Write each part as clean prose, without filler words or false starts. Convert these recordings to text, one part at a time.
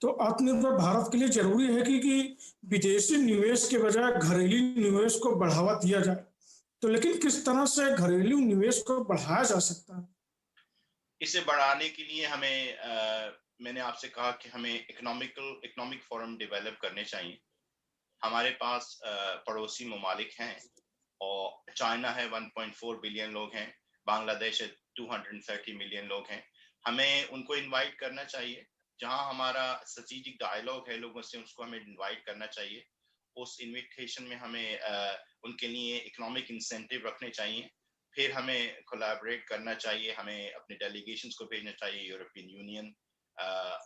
तो आत्मनिर्भर भारत के लिए जरूरी है कि विदेशी निवेश के बजाय घरेलू निवेश को बढ़ावा दिया जाए। तो लेकिन किस तरह से घरेलू निवेश को बढ़ाया जा सकता है? इसे बढ़ाने के लिए हमें मैंने आपसे कहा कि हमें इकोनॉमिक फोरम डेवलप करने चाहिए। हमारे पास पड़ोसी ममालिक हैं और चाइना है 1.4 बिलियन लोग हैं, बांग्लादेश है 230 मिलियन लोग हैं। हमें उनको इनवाइट करना चाहिए, जहां हमारा स्ट्रेटेजिक डायलॉग है लोगों से, उसको हमें इनवाइट करना चाहिए। उस इनविटेशन में हमें उनके लिए इकोनॉमिक इंसेंटिव रखने चाहिए। फिर हमें कोलैबोरेट करना चाहिए, हमें अपने डेलीगेशंस को भेजना चाहिए यूरोपियन यूनियन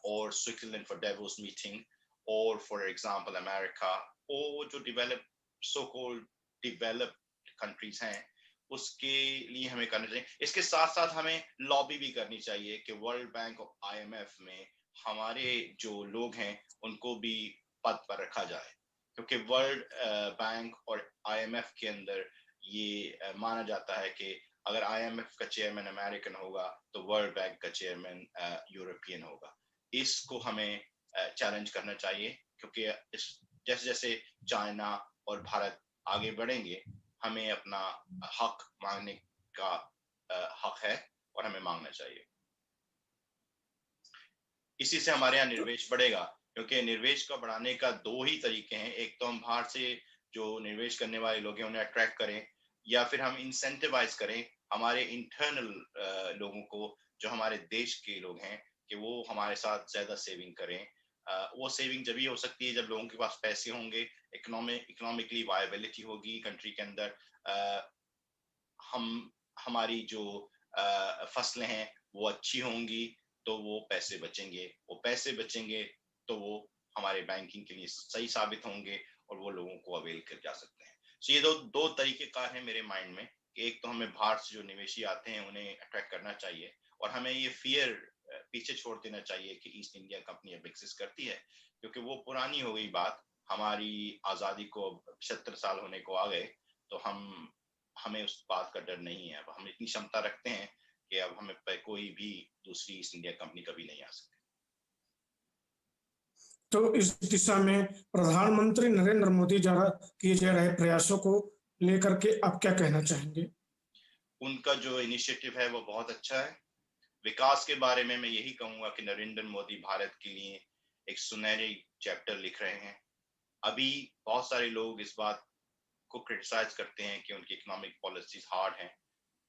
और स्विट्जरलैंड फॉर डेवोस मीटिंग, और फॉर एग्जांपल अमेरिका, और जो सो कॉल्ड डेवलप्ड कंट्रीज हैं उसके लिए हमें करना चाहिए। इसके साथ साथ हमें लॉबी भी करनी चाहिए कि वर्ल्ड बैंक और आईएमएफ में हमारे जो लोग हैं उनको भी पद पर रखा जाए, क्योंकि वर्ल्ड बैंक और आईएमएफ के अंदर ये माना जाता है कि अगर आईएमएफ का चेयरमैन अमेरिकन होगा तो वर्ल्ड बैंक का चेयरमैन यूरोपियन होगा। इसको हमें चैलेंज करना चाहिए, क्योंकि जैसे जैसे चाइना और भारत आगे बढ़ेंगे, हमें अपना हक मांगने का हक है और हमें मांगना चाहिए। इसी से हमारे यहाँ निवेश बढ़ेगा, क्योंकि निवेश को बढ़ाने का दो ही तरीके हैं। एक तो हम बाहर से जो निवेश करने वाले लोग हैं उन्हें अट्रैक्ट करें, या फिर हम इंसेंटिवाइज करें हमारे इंटरनल लोगों को, जो हमारे देश के लोग हैं, कि वो हमारे साथ ज्यादा सेविंग करें। वो सेविंग जब ही हो सकती है जब लोगों के पास पैसे होंगे, इकोनॉमिकली वायबिलिटी होगी कंट्री के अंदर। हमारी जो फसलें हैं वो अच्छी होंगी तो वो पैसे बचेंगे, तो वो हमारे बैंकिंग के लिए सही साबित होंगे और वो लोगों को अवेल कर जा सकते हैं। सो ये दो तरीके कार हैं मेरे माइंड में कि एक तो हमें बाहर से जो निवेशी आते हैं उन्हें अट्रैक्ट करना चाहिए, और हमें ये फियर पीछे छोड़ देना चाहिए कि ईस्ट इंडिया कंपनी अब एग्जिस्ट करती है, क्योंकि वो पुरानी हो गई बात। हमारी आजादी को 75 साल होने को आ गए, तो हमें उस बात का डर नहीं है। अब हम इतनी क्षमता रखते हैं कि अब हमें पे कोई भी दूसरी ईस्ट इंडिया कंपनी कभी नहीं आ सकती। तो इस दिशा में प्रधानमंत्री नरेंद्र मोदी द्वारा किए जा रहे प्रयासों को लेकर के आप क्या कहना चाहेंगे? उनका जो इनिशिएटिव है वो बहुत अच्छा है। विकास के बारे में मैं यही कहूंगा कि नरेंद्र मोदी भारत के लिए एक सुनहरी चैप्टर लिख रहे हैं। अभी बहुत सारे लोग इस बात को क्रिटिसाइज करते हैं कि उनकी इकोनॉमिक पॉलिसीज हार्ड हैं।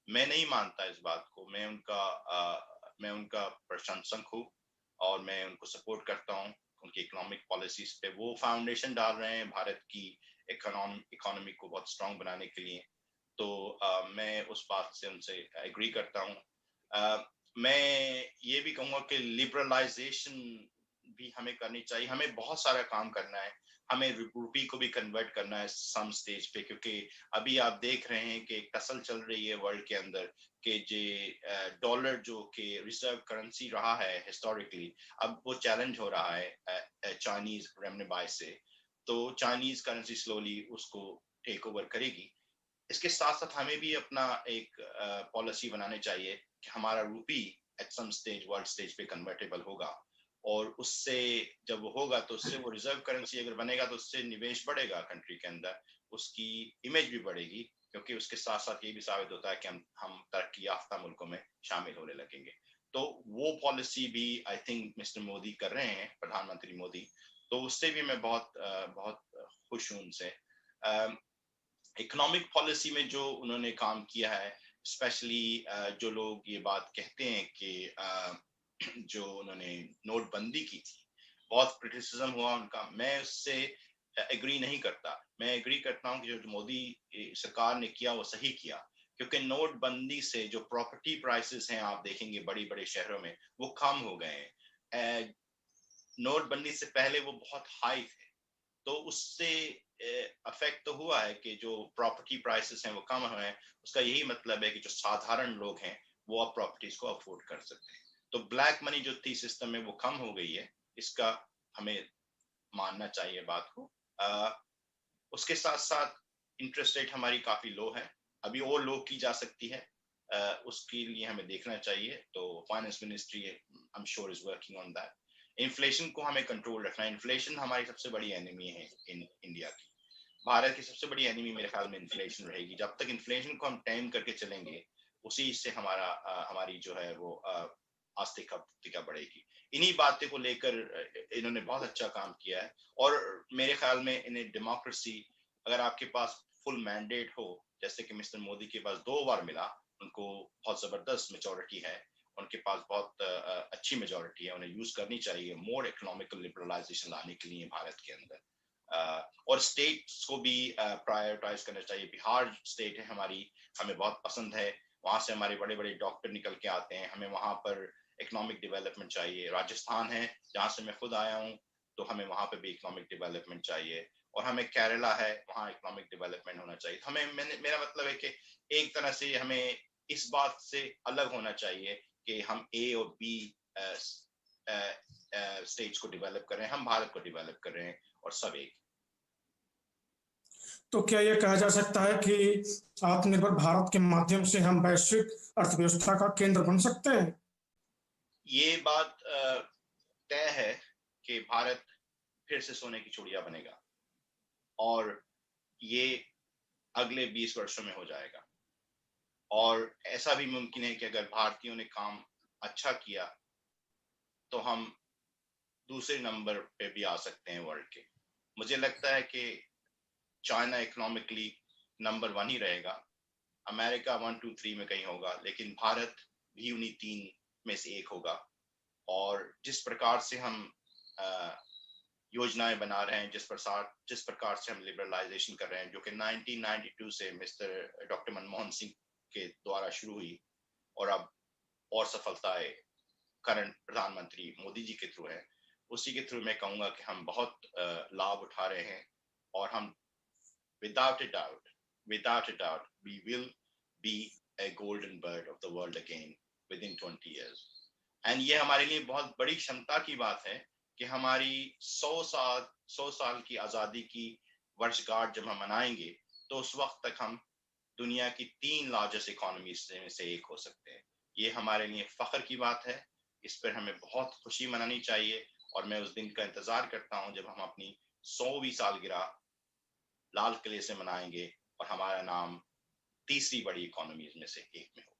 मैं नहीं मानता इस बात को। मैं उनका प्रशंसक हूँ और मैं उनको सपोर्ट करता हूँ। उनकी इकोनॉमिक पॉलिसीज पे वो फाउंडेशन डाल रहे हैं भारत की इकोनॉमी को बहुत स्ट्रांग बनाने के लिए। तो मैं उस बात से उनसे एग्री करता हूँ। मैं ये भी कहूँगा कि लिबरलाइजेशन भी हमें करनी चाहिए। हमें बहुत सारा काम करना है। हमें रुपी को भी कन्वर्ट करना है सम स्टेज पे, क्योंकि अभी आप देख रहे हैं कि एक टसल चल रही है वर्ल्ड के अंदर कि जे डॉलर जो कि रिजर्व करेंसी रहा है हिस्टोरिकली, अब वो चैलेंज हो रहा है चाइनीज रेमनेबाई से। तो चाइनीज करेंसी स्लोली उसको टेक ओवर करेगी। इसके साथ साथ हमें भी अपना एक पॉलिसी बनाने चाहिए कि हमारा rupee at some stage world stage पे कन्वर्टेबल होगा, और उससे जब वो होगा तो उससे वो रिजर्व करेंसी अगर बनेगा तो उससे निवेश बढ़ेगा कंट्री के अंदर, उसकी इमेज भी बढ़ेगी, क्योंकि उसके साथ साथ ये भी साबित होता है कि हम तरक्की याफ्ता मुल्कों में शामिल होने लगेंगे। तो वो पॉलिसी भी आई थिंक मिस्टर मोदी कर रहे हैं, प्रधानमंत्री मोदी। तो उससे भी मैं बहुत खुश हूँ उनसे। इकोनॉमिक पॉलिसी में जो उन्होंने काम किया है, स्पेशली जो लोग ये बात कहते हैं कि जो उन्होंने नोटबंदी की थी, बहुत क्रिटिसिज्म हुआ उनका। मैं उससे एग्री नहीं करता। मैं एग्री करता हूँ कि जो मोदी सरकार ने किया वो सही किया, क्योंकि नोटबंदी से जो प्रॉपर्टी प्राइसेस हैं आप देखेंगे बड़ी बड़े शहरों में वो कम हो गए हैं। नोटबंदी से पहले वो बहुत हाई थे, तो उससे अफेक्ट तो हुआ है कि जो प्रॉपर्टी प्राइसेस हैं वो कम हुए हैं। उसका यही मतलब है कि जो साधारण लोग हैं वो अब प्रॉपर्टीज को अफोर्ड कर सकते हैं। तो ब्लैक मनी जो थी सिस्टम में वो कम हो गई है, इसका हमें मानना चाहिए बात को। उसके साथ साथ इंटरेस्ट रेट हमारी काफी लो है, अभी और लो की जा सकती है। उसके लिए हमें देखना चाहिए। तो finance ministry I am sure is working on that. Inflation को हमें कंट्रोल रखना है। इन्फ्लेशन हमारी सबसे बड़ी एनिमी है इन इंडिया की। भारत की सबसे बड़ी एनिमी मेरे ख्याल में इन्फ्लेशन रहेगी। जब तक इन्फ्लेशन को हम टाइम करके चलेंगे, उसी से हमारी जो है वो आस्तिकता बढ़ेगी। इन्हीं बातें को लेकर इन्होंने बहुत अच्छा काम किया है। और मेरे ख्याल में इन्हें डेमोक्रेसी, अगर आपके पास फुल मैंडेट हो, जैसे कि मिस्टर मोदी के पास 2 बार मिला, उनको बहुत जबरदस्त मेजोरिटी है, उनके पास बहुत अच्छी मेजोरिटी है, उन्हें यूज करनी चाहिए मोर इकोनॉमिकल लिबरलाइजेशन लाने के लिए भारत के अंदर। और स्टेट्स को भी प्रायोरिटाइज करना चाहिए। बिहार स्टेट है हमारी, हमें बहुत पसंद है, वहां से हमारे बड़े बड़े डॉक्टर निकल के आते हैं, हमें वहां पर इकोनॉमिक डेवलपमेंट चाहिए। राजस्थान है जहाँ से मैं खुद आया हूँ, तो हमें वहां पे भी इकोनॉमिक डेवलपमेंट चाहिए। और हमें केरला है, वहाँ इकोनॉमिक डेवलपमेंट होना चाहिए। हमें मेरा मतलब है कि एक तरह से हमें इस बात से अलग होना चाहिए कि हम ए और बी स्टेट्स को डेवलप कर रहे हैं, हम भारत को डेवलप कर रहे हैं और सब एक। तो क्या यह कहा जा सकता है कि आत्मनिर्भर भारत के माध्यम से हम वैश्विक अर्थव्यवस्था का केंद्र बन सकते हैं? ये बात तय है कि भारत फिर से सोने की चिड़िया बनेगा, और ये अगले 20 वर्षों में हो जाएगा। और ऐसा भी मुमकिन है कि अगर भारतीयों ने काम अच्छा किया तो हम दूसरे नंबर पे भी आ सकते हैं वर्ल्ड के। मुझे लगता है कि चाइना इकोनॉमिकली नंबर 1 ही रहेगा, अमेरिका 1, 2, 3 में कहीं होगा, लेकिन भारत भी उन्हीं 3 में से एक होगा। और जिस प्रकार से हम योजनाएं बना रहे हैं, जिस प्रकार से हम लिबरलाइजेशन कर रहे हैं, जो कि 1992 से मिस्टर डॉक्टर मनमोहन सिंह के द्वारा शुरू हुई, और अब और सफलताएं करंट प्रधानमंत्री मोदी जी के थ्रू है, उसी के थ्रू मैं कहूंगा कि हम बहुत लाभ उठा रहे हैं। और हम without a doubt we will be a golden bird of the world again within 20 years। And ये हमारे लिए बहुत बड़ी क्षमता की बात है कि हमारी 100 साल की आजादी की वर्षगांठ जब हम मनाएंगे, तो उस वक्त तक हम दुनिया की 3 लार्जेस्ट इकोनॉमीज में से एक हो सकते हैं। ये हमारे लिए फख्र की बात है, इस पर हमें बहुत खुशी मनानी चाहिए। और मैं उस दिन का इंतजार करता हूं जब हम अपनी 100वीं सालगिरह लाल किले से मनाएंगे और हमारा नाम तीसरी बड़ी इकोनॉमीज में से एक में होगा।